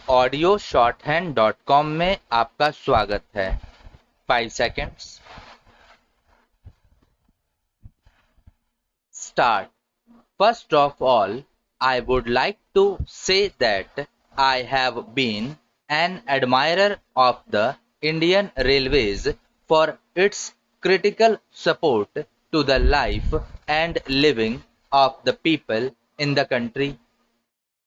Audio shorthand.com में आपका स्वागत है। 5 seconds. Start. First of all, I would like to say that I have been an admirer of the Indian Railways for its critical support to the life and living of the people in the country.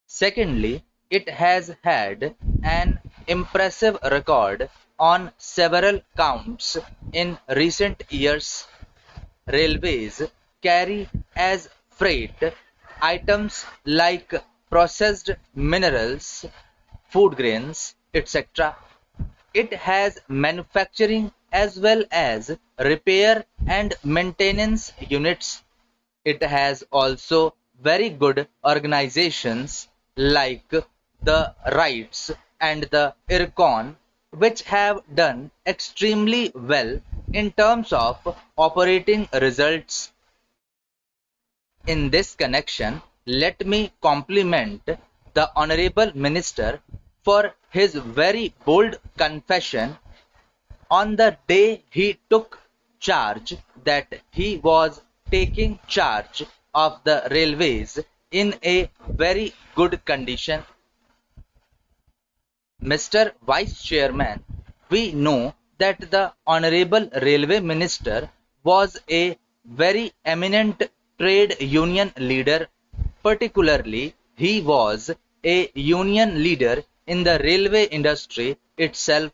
Secondly, it has had an impressive record on several counts in recent years. Railways carry as freight items like processed minerals, food grains, etc. It has manufacturing as well as repair and maintenance units. It has also very good organizations like the RITES and the IRCON, which have done extremely well in terms of operating results. In this connection, let me compliment the Honorable Minister for his very bold confession on the day he took charge that he was taking charge of the railways in a very good condition. Mr. Vice Chairman, we know that the Honorable Railway Minister was a very eminent trade union leader. Particularly, he was a union leader in the railway industry itself.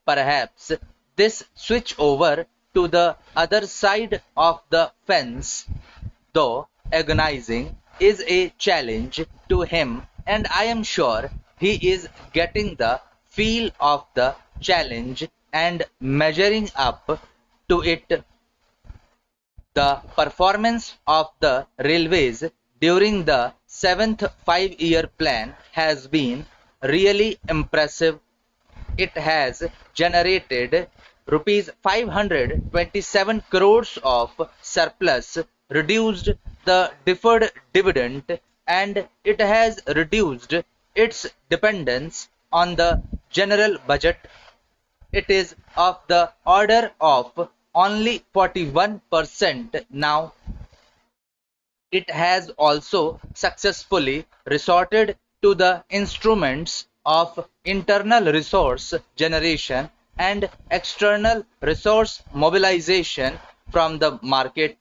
Perhaps this switch over to the other side of the fence, though agonizing, is a challenge to him, and I am sure he is getting the feel of the challenge and measuring up to it. The performance of the railways during the 7th five-year plan has been really impressive. It has generated rupees 527 crores of surplus, reduced the deferred dividend, and it has reduced its dependence on the general budget. It is of the order of only 41% now. It has also successfully resorted to the instruments of internal resource generation and external resource mobilization from the market.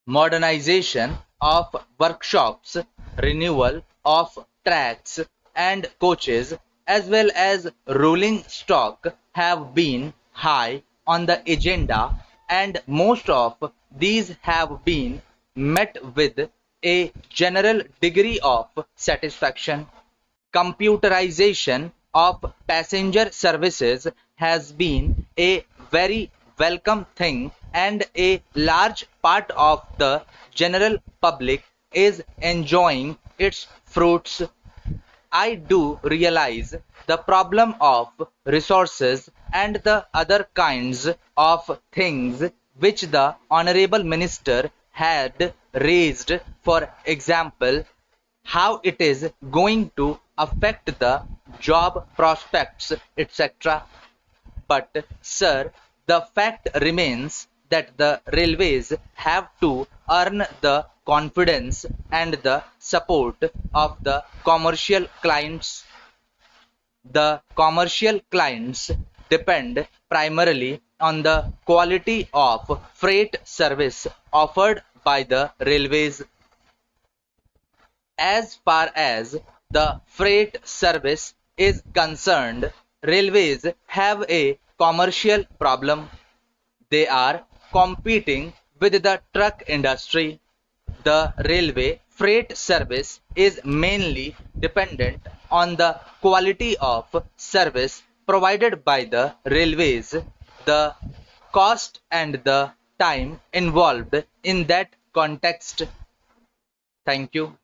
Modernization of workshops, renewal of tracks and coaches, as well as rolling stock have been high on the agenda, and most of these have been met with a general degree of satisfaction. Computerization of passenger services has been a very welcome thing, and a large part of the general public is enjoying its fruits. I do realize the problem of resources and the other kinds of things which the Honorable Minister had raised, for example, how it is going to affect the job prospects, etc. But, sir, the fact remains that the railways have to earn the confidence and the support of the commercial clients. The commercial clients depend primarily on the quality of freight service offered by the railways. As far as the freight service is concerned, railways have a commercial problem. They are competing with the truck industry. The railway freight service is mainly dependent on the quality of service provided by the railways, the cost and the time involved in that context. Thank you.